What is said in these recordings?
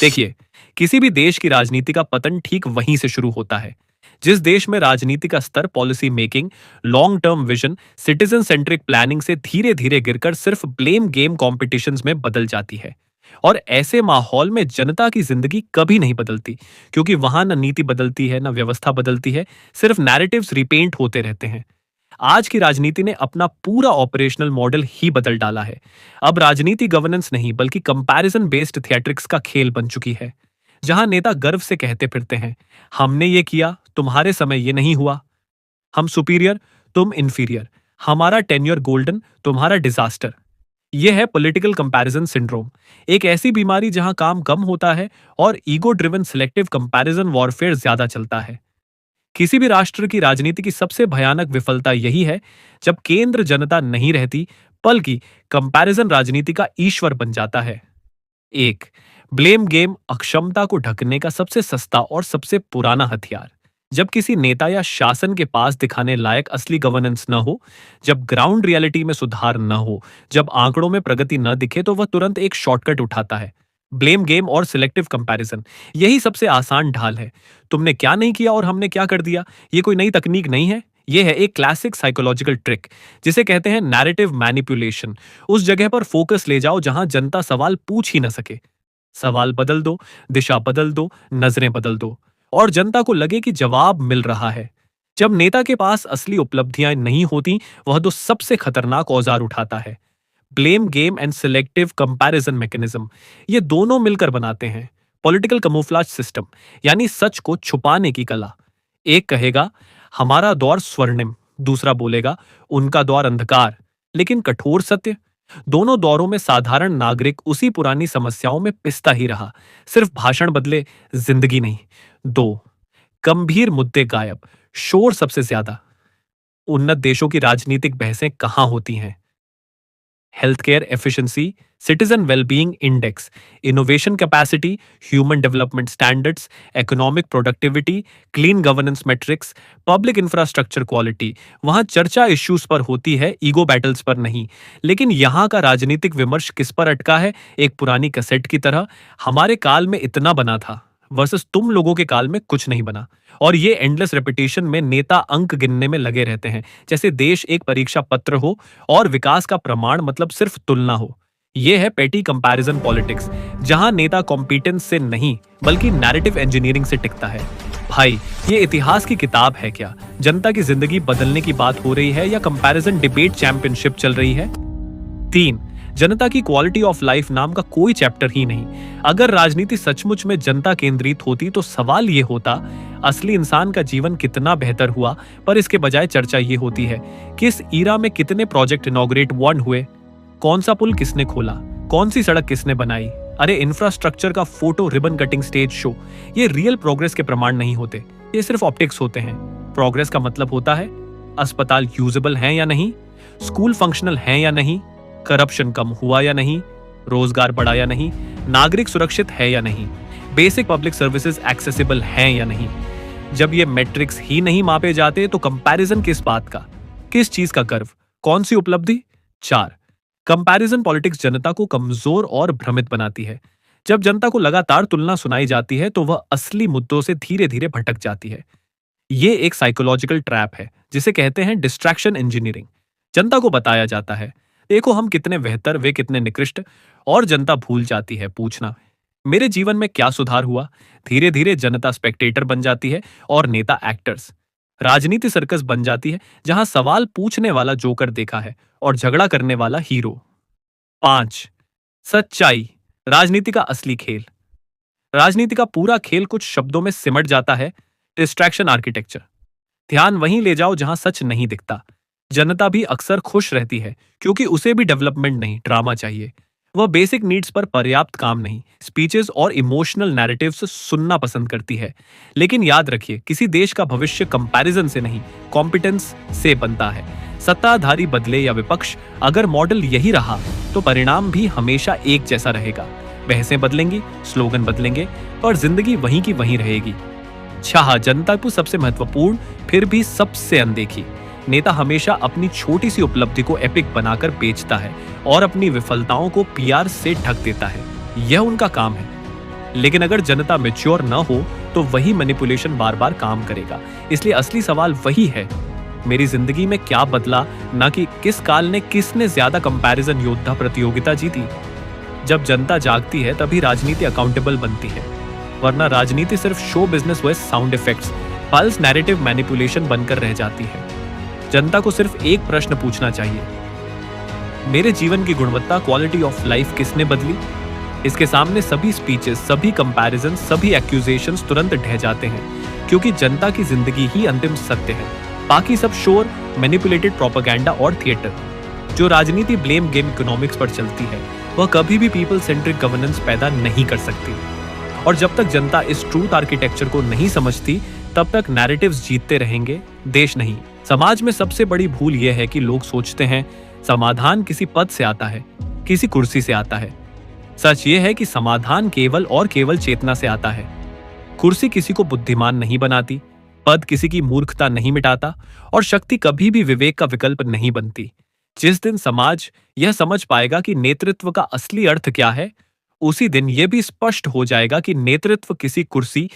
देखिए, किसी भी देश की राजनीति का पतन ठीक वहीं से शुरू होता है। जिस देश में राजनीति का स्तर policy making, long term vision, citizen centric planning से धीरे धीरे गिरकर सिर्फ ब्लेम गेम कॉम्पिटिशन्स में बदल जाती है। और ऐसे माहौल में जनता की जिंदगी कभी नहीं बदलती, क्योंकि वहां न नीति बदलती है न व्यवस्था बदलती है, सिर्फ नैरेटिव्स रिपेंट होते रहते हैं। आज की राजनीति ने अपना पूरा ऑपरेशनल मॉडल ही बदल डाला है। अब राजनीति गवर्नेंस नहीं बल्कि कंपैरिजन बेस्ड थिएट्रिक्स का खेल बन चुकी है, जहां नेता गर्व से कहते फिरते हैं, हमने ये किया, तुम्हारे समय ये नहीं हुआ। हम सुपीरियर, तुम इंफीरियर। हमारा टेन्योर गोल्डन, तुम्हारा डिजास्टर। यह है पॉलिटिकल कंपैरिजन सिंड्रोम, एक ऐसी बीमारी जहां काम कम होता है और ego driven selective comparison warfare ज्यादा चलता है। किसी भी राष्ट्र की राजनीति की सबसे भयानक विफलता यही है जब केंद्र जनता नहीं रहती, बल्कि कंपैरिजन राजनीति का ईश्वर बन जाता है। एक, ब्लेम गेम अक्षमता को ढकने का सबसे सस्ता और सबसे पुराना हथियार। जब किसी नेता या शासन के पास दिखाने लायक असली गवर्नेंस न हो, जब ग्राउंड रियलिटी में सुधार न हो, जब आंकड़ों में प्रगति न दिखे, तो वह तुरंत एक शॉर्टकट उठाता है, ब्लेम गेम और सिलेक्टिव कंपैरिजन। यही सबसे आसान ढाल है। तुमने क्या नहीं किया और हमने क्या कर दिया। ये कोई नई तकनीक नहीं है, यह है एक क्लासिक साइकोलॉजिकल ट्रिक, जिसे कहते हैं नैरेटिव मैनिपुलेशन। उस जगह पर फोकस ले जाओ जहां जनता सवाल पूछ ही न सके। सवाल बदल दो, दिशा बदल दो, नजरें बदल दो, और जनता को लगे कि जवाब मिल रहा है। जब नेता के पास असली उपलब्धियां नहीं होती, वह तो सबसे खतरनाक औजार उठाता है, blame game and selective comparison mechanism. ये दोनों मिलकर बनाते हैं पॉलिटिकल कमोफ्लाज सिस्टम, यानी सच को छुपाने की कला। एक कहेगा हमारा दौर स्वर्णिम, दूसरा बोलेगा उनका दौर अंधकार। लेकिन कठोर सत्य, दोनों दौरों में साधारण नागरिक उसी पुरानी समस्याओं में पिसता ही रहा, सिर्फ भाषण बदले, जिंदगी नहीं। दो, गंभीर मुद्दे गायब, शोर सबसे ज्यादा। उन्नत देशों की राजनीतिक बहसें कहां होती हैं? Health care efficiency, citizen wellbeing index, innovation capacity, human development standards, economic productivity, clean governance matrix, public infrastructure quality. वहां चर्चा इश्यूज पर होती है, ईगो बैटल्स पर नहीं। लेकिन यहां का राजनीतिक विमर्श किस पर अटका है? एक पुरानी कैसेट की तरह, हमारे काल में इतना बना था वर्सेस तुम लोगों के काल में कुछ नहीं बना। और ये एंडलेस रेपिटेशन में नेता अंक गिनने में लगे रहते हैं, जैसे देश एक परीक्षा पत्र हो और विकास का प्रमाण मतलब सिर्फ तुलना हो। ये है पेटी कंपैरिजन पॉलिटिक्स, जहां नेता कॉम्पिटेंस से नहीं बल्कि नैरेटिव इंजीनियरिंग से टिकता है। भाई, ये इतिहास की किताब है क्या? जनता की जिंदगी बदलने की बात हो रही है या कंपैरिजन डिबेट चैंपियनशिप चल रही है? 3, जनता की क्वालिटी ऑफ लाइफ नाम का कोई चैप्टर ही नहीं। अगर राजनीति सचमुच में जनता केंद्रित होती तो सवाल ये होता, असली इंसान का जीवन कितना बेहतर हुआ, पर इसके बजाय चर्चा ये होती है, किस ईरा में कितने प्रोजेक्ट इनॉग्रेट वन हुए, कौन सा पुल किसने खोला, कौन सी सड़क किसने बनाई। अरे इंफ्रास्ट्रक्चर का photo ribbon cutting stage show, ये रियल प्रोग्रेस के प्रमाण नहीं होते, ये सिर्फ ऑप्टिक्स होते हैं। प्रोग्रेस का मतलब होता है अस्पताल यूजेबल हैं या नहीं, स्कूल फंक्शनल हैं या नहीं, करप्शन कम हुआ या नहीं, रोजगार बढ़ा या नहीं, नागरिक सुरक्षित है या नहीं, बेसिक पब्लिक सर्विसेज एक्सेसिबल हैं या नहीं। जब ये मैट्रिक्स ही नहीं मापे जाते तो कंपैरिजन किस बात का, किस चीज का गर्व, कौन सी उपलब्धि? 4, कंपैरिजन पॉलिटिक्स जनता को कमजोर और भ्रमित बनाती है। जब जनता को लगातार तुलना सुनाई जाती है तो वह असली मुद्दों से धीरे धीरे भटक जाती है। ये एक साइकोलॉजिकल ट्रैप है, जिसे कहते हैं डिस्ट्रैक्शन इंजीनियरिंग। जनता को बताया जाता है, देखो हम कितने बेहतर, वे कितने निकृष्ट, और जनता भूल जाती है पूछना, मेरे जीवन में क्या सुधार हुआ। धीरे धीरे जनता स्पेक्टेटर बन जाती है और नेता एक्टर्स। राजनीति सर्कस बन जाती है, जहां सवाल पूछने वाला जोकर देखा है और झगड़ा करने वाला हीरो। 5, सच्चाई, राजनीति का असली खेल। राजनीति का पूरा खेल कुछ शब्दों में सिमट जाता है, डिस्ट्रैक्शन आर्किटेक्चर। ध्यान वहीं ले जाओ जहां सच नहीं दिखता। जनता भी अक्सर खुश रहती है, क्योंकि उसे भी डेवलपमेंट नहीं, ड्रामा चाहिए। वह बेसिक नीड्स पर पर्याप्त काम नहीं, स्पीचेस और इमोशनल नैरेटिव्स सुनना पसंद करती है। लेकिन याद रखिए, किसी देश का भविष्य कंपैरिजन से नहीं, कॉम्पिटेंस से बनता है। सत्ताधारी बदले या विपक्ष, अगर मॉडल यही रहा तो परिणाम भी हमेशा एक जैसा रहेगा। बहसें बदलेंगी, स्लोगन बदलेंगे, पर जिंदगी वहीं की वहीं रहेगी। चाह जनता को सबसे महत्वपूर्ण, फिर भी सबसे अनदेखी। नेता हमेशा अपनी छोटी सी उपलब्धि को एपिक बनाकर बेचता है और अपनी विफलताओं को पीआर से ढक देता है। यह उनका काम है। लेकिन अगर जनता मैच्योर न हो तो वही मैनिपुलेशन बार बार काम करेगा। इसलिए असली सवाल वही है, मेरी जिंदगी में क्या बदला, ना कि किस काल ने किसने ज्यादा कंपैरिजन योद्धा प्रतियोगिता जीती। जब जनता जागती है तभी राजनीति अकाउंटेबल बनती है, वरना राजनीति सिर्फ शो बिजनेस व sound effects, pulse narrative manipulation बनकर रह जाती है। जनता को सिर्फ एक प्रश्न पूछना चाहिए, मेरे जीवन की गुणवत्ता, क्वालिटी ऑफ लाइफ किसने बदली? इसके सामने सभी स्पीचेस, सभी कंपैरिजन, सभी एक्यूजेशंस तुरंत ढह जाते हैं, क्योंकि जनता की जिंदगी ही अंतिम सत्य है। बाकी सब शोर, मैनिपुलेटेड प्रोपेगेंडा और थिएटर। जो राजनीति ब्लेम गेम इकोनॉमिक्स पर चलती है, वह कभी भी पीपल सेंट्रिक गवर्नेंस पैदा नहीं कर सकती। और जब तक जनता इस ट्रूथ आर्किटेक्चर को नहीं समझती, तब तक नैरेटिव्स जीतते रहेंगे, देश नहीं। समाज में सबसे बड़ी भूल यह है कि लोग सोचते हैं समाधान किसी पद से आता है, किसी कुर्सी से आता है। सच यह है कि समाधान केवल और केवल चेतना से आता है। कुर्सी किसी को बुद्धिमान नहीं बनाती, पद किसी की मूर्खता नहीं मिटाता, और शक्ति कभी भी विवेक का विकल्प नहीं बनती। जिस दिन समाज यह समझ पाएगा कि नेतृत्व का असली अर्थ क्या है, उसी दिन यह भी स्पष्ट हो जाएगा कि नेतृत्व किसी कुर्सी,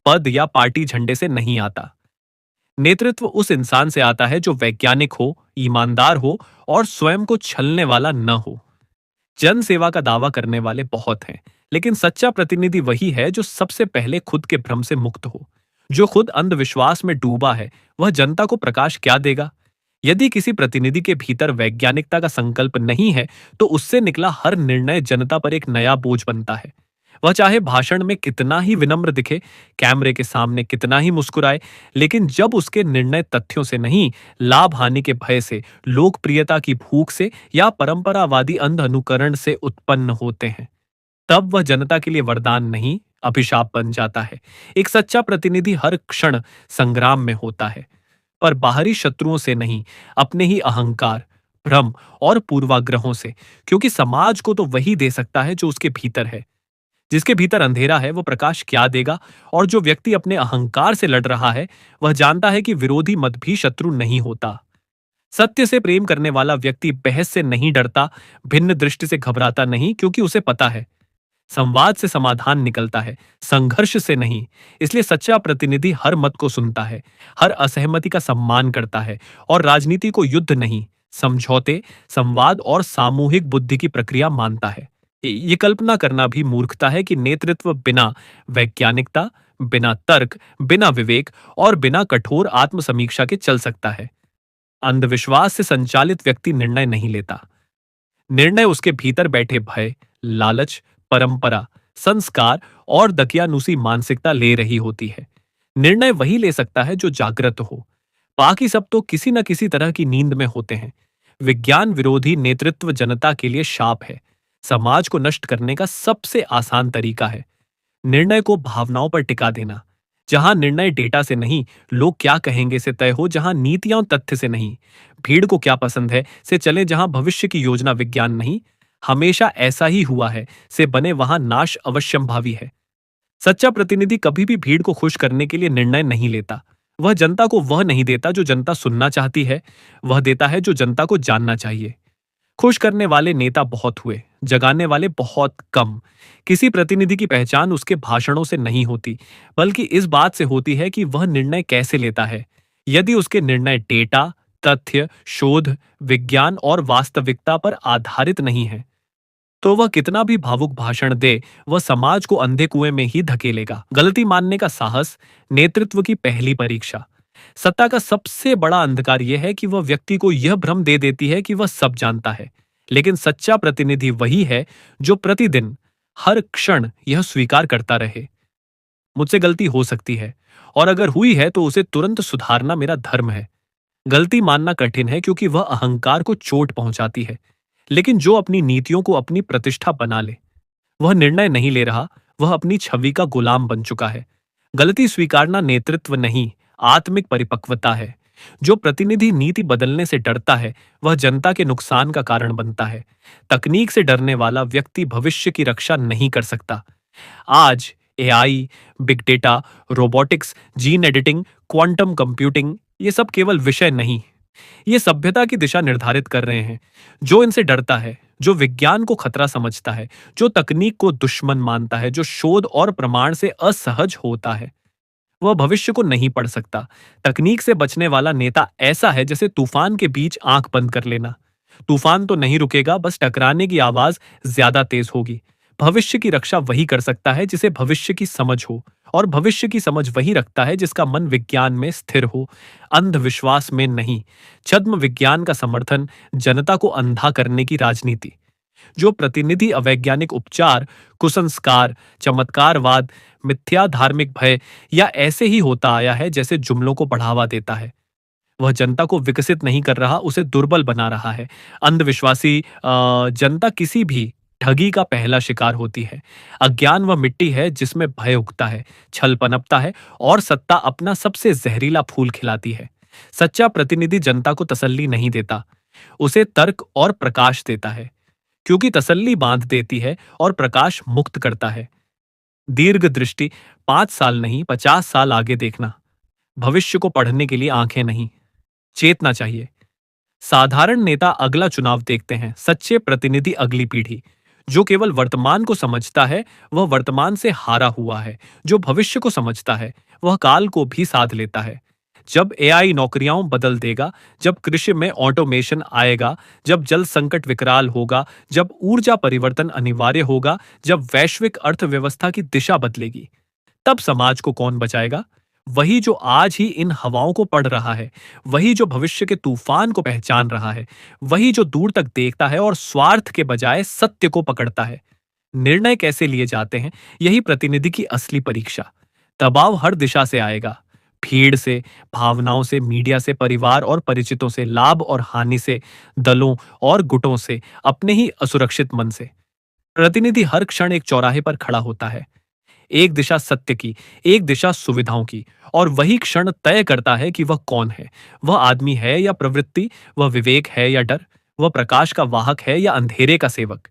पद या पार्टी झंडे से नहीं आता। नेतृत्व उस इंसान से आता है जो वैज्ञानिक हो, ईमानदार हो और स्वयं को छलने वाला न हो। जन सेवा का दावा करने वाले बहुत हैं, लेकिन सच्चा प्रतिनिधि वही है जो सबसे पहले खुद के भ्रम से मुक्त हो। जो खुद अंधविश्वास में डूबा है, वह जनता को प्रकाश क्या देगा? यदि किसी प्रतिनिधि के भीतर वैज्ञानिकता का संकल्प नहीं है, तो उससे निकला हर निर्णय जनता पर एक नया बोझ बनता है। वह चाहे भाषण में कितना ही विनम्र दिखे, कैमरे के सामने कितना ही मुस्कुराए, लेकिन जब उसके निर्णय तथ्यों से नहीं, लाभ हानि के भय से, लोकप्रियता की भूख से या परंपरावादी अंध अनुकरण से उत्पन्न होते हैं, तब वह जनता के लिए वरदान नहीं, अभिशाप बन जाता है। एक सच्चा प्रतिनिधि हर क्षण संग्राम में होता है, पर बाहरी शत्रुओं से नहीं, अपने ही अहंकार, भ्रम और पूर्वाग्रहों से, क्योंकि समाज को तो वही दे सकता है जो उसके भीतर है। जिसके भीतर अंधेरा है, वो प्रकाश क्या देगा? और जो व्यक्ति अपने अहंकार से लड़ रहा है, वह जानता है कि विरोधी मत भी शत्रु नहीं होता। सत्य से प्रेम करने वाला व्यक्ति बहस से नहीं डरता, भिन्न दृष्टि से घबराता नहीं, क्योंकि उसे पता है संवाद से समाधान निकलता है, संघर्ष से नहीं। इसलिए सच्चा प्रतिनिधि हर मत को सुनता है, हर असहमति का सम्मान करता है और राजनीति को युद्ध नहीं, समझौते, संवाद और सामूहिक बुद्धि की प्रक्रिया मानता है। ये कल्पना करना भी मूर्खता है कि नेतृत्व बिना वैज्ञानिकता, बिना तर्क, बिना विवेक और बिना कठोर आत्मसमीक्षा के चल सकता है। अंधविश्वास से संचालित व्यक्ति निर्णय नहीं लेता। निर्णय उसके भीतर बैठे भय, लालच, परंपरा, संस्कार और दकियानूसी मानसिकता ले रही होती है। निर्णय वही ले सकता है जो जागृत हो। बाकी सब तो किसी न किसी तरह की नींद में होते हैं। विज्ञान विरोधी नेतृत्व जनता के लिए शाप है। समाज को नष्ट करने का सबसे आसान तरीका है निर्णय को भावनाओं पर टिका देना। जहां निर्णय डेटा से नहीं, लोग क्या कहेंगे से तय हो, जहां नीतियां तथ्य से नहीं, भीड़ को क्या पसंद है से चले, जहां भविष्य की योजना विज्ञान नहीं, हमेशा ऐसा ही हुआ है से बने, वहां नाश अवश्यंभावी है। सच्चा प्रतिनिधि कभी भी भीड़ को खुश करने के लिए निर्णय नहीं लेता। वह जनता को वह नहीं देता जो जनता सुनना चाहती है, वह देता है जो जनता को जानना चाहिए। खुश करने वाले नेता बहुत हुए, जगाने वाले बहुत कम। किसी प्रतिनिधि की पहचान उसके भाषणों से नहीं होती, बल्कि इस बात से होती है कि वह निर्णय कैसे लेता है। यदि उसके निर्णय डेटा, तथ्य, शोध, विज्ञान और वास्तविकता पर आधारित नहीं है, तो वह कितना भी भावुक भाषण दे, वह समाज को अंधे कुएं में ही धकेलेगा। गलती मानने का साहस नेतृत्व की पहली परीक्षा। सत्ता का सबसे बड़ा अंधकार यह है कि वह व्यक्ति को यह भ्रम दे देती है कि वह सब जानता है। लेकिन सच्चा प्रतिनिधि वही है जो प्रतिदिन, हर क्षण यह स्वीकार करता रहे, मुझसे गलती हो सकती है, और अगर हुई है तो उसे तुरंत सुधारना मेरा धर्म है। गलती मानना कठिन है क्योंकि वह अहंकार को चोट पहुंचाती है, लेकिन जो अपनी नीतियों को अपनी प्रतिष्ठा बना ले, वह निर्णय नहीं ले रहा, वह अपनी छवि का गुलाम बन चुका है। गलती स्वीकारना नेतृत्व नहीं, आत्मिक परिपक्वता है। जो प्रतिनिधि नीति बदलने से डरता है, वह जनता के नुकसान का कारण बनता है। तकनीक से डरने वाला व्यक्ति भविष्य की रक्षा नहीं कर सकता। आज AI, big data, robotics, gene editing, quantum computing, ये सब केवल विषय नहीं, ये सभ्यता की दिशा निर्धारित कर रहे हैं। जो इनसे डरता है जो विज्ञान को खतरा समझता है, जो तकनीक को दुश्मन मानता है, जो शोध और प्रमाण से असहज होता है, वह भविष्य को नहीं पढ़ सकता। तकनीक से बचने वाला नेता ऐसा है जैसे तूफान के बीच आंख बंद कर लेना। तूफान तो नहीं रुकेगा, बस टकराने की आवाज ज्यादा तेज होगी। भविष्य की रक्षा वही कर सकता है जिसे भविष्य की समझ हो, और भविष्य की समझ वही रखता है जिसका मन विज्ञान में स्थिर हो, अंधविश्वास में नहीं। छद्म विज्ञान का समर्थन, जनता को अंधा करने की राजनीति। जो प्रतिनिधि अवैज्ञानिक उपचार, कुसंस्कार, चमत्कारवाद, मिथ्या धार्मिक भय या ऐसे ही होता आया है जैसे जुमलों को बढ़ावा देता है, वह जनता को विकसित नहीं कर रहा, उसे दुर्बल बना रहा है। अंधविश्वासी जनता किसी भी ठगी का पहला शिकार होती है। अज्ञान वह मिट्टी है जिसमें भय उगता है, छल पनपता है और सत्ता अपना सबसे जहरीला फूल खिलाती है। सच्चा प्रतिनिधि जनता को तसल्ली नहीं देता, उसे तर्क और प्रकाश देता है, क्योंकि तसल्ली बांध देती है और प्रकाश मुक्त करता है। दीर्घ दृष्टि, 5 साल नहीं 50 साल आगे देखना। भविष्य को पढ़ने के लिए आंखें नहीं, चेतना चाहिए। साधारण नेता अगला चुनाव देखते हैं, सच्चे प्रतिनिधि अगली पीढ़ी। जो केवल वर्तमान को समझता है वह वर्तमान से हारा हुआ है, जो भविष्य को समझता है वह काल को भी साध लेता है। जब एआई नौकरियां बदल देगा, जब कृषि में ऑटोमेशन आएगा, जब जल संकट विकराल होगा, जब ऊर्जा परिवर्तन अनिवार्य होगा, जब वैश्विक अर्थव्यवस्था की दिशा बदलेगी, तब समाज को कौन बचाएगा? वही जो आज ही इन हवाओं को पढ़ रहा है, वही जो भविष्य के तूफान को पहचान रहा है, वही जो दूर तक देखता है और स्वार्थ के बजाय सत्य को पकड़ता है। निर्णय कैसे लिए जाते हैं, यही प्रतिनिधि की असली परीक्षा। दबाव हर दिशा से आएगा, भीड़ से, भावनाओं से, मीडिया से, परिवार और परिचितों से, लाभ और हानि से, दलों और गुटों से, अपने ही असुरक्षित मन से। प्रतिनिधि हर क्षण एक चौराहे पर खड़ा होता है, एक दिशा सत्य की, एक दिशा सुविधाओं की, और वही क्षण तय करता है कि वह कौन है। वह आदमी है या प्रवृत्ति, वह विवेक है या डर, वह प्रकाश का वाहक है या अंधेरे का सेवक।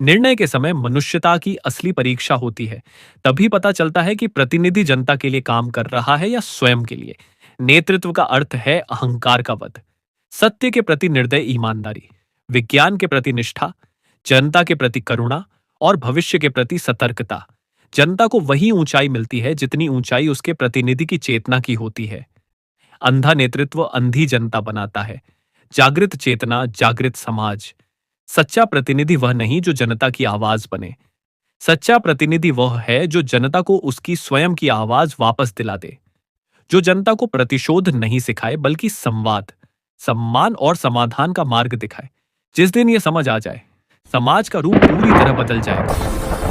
निर्णय के समय मनुष्यता की असली परीक्षा होती है। तभी पता चलता है कि प्रतिनिधि जनता के लिए काम कर रहा है या स्वयं के लिए। नेतृत्व का अर्थ है अहंकार का वध, सत्य के प्रति निर्दय ईमानदारी, विज्ञान के प्रति निष्ठा, जनता के प्रति करुणा और भविष्य के प्रति सतर्कता। जनता को वही ऊंचाई मिलती है जितनी ऊंचाई उसके प्रतिनिधि की चेतना की होती है। अंधा नेतृत्व अंधी जनता बनाता है, जागृत चेतना जागृत समाज। सच्चा प्रतिनिधि वह नहीं जो जनता की आवाज बने। सच्चा प्रतिनिधि वह है जो जनता को उसकी स्वयं की आवाज वापस दिला दे, जो जनता को प्रतिशोध नहीं सिखाए बल्कि संवाद, सम्मान और समाधान का मार्ग दिखाए। जिस दिन यह समझ आ जाए, समाज का रूप पूरी तरह बदल जाएगा।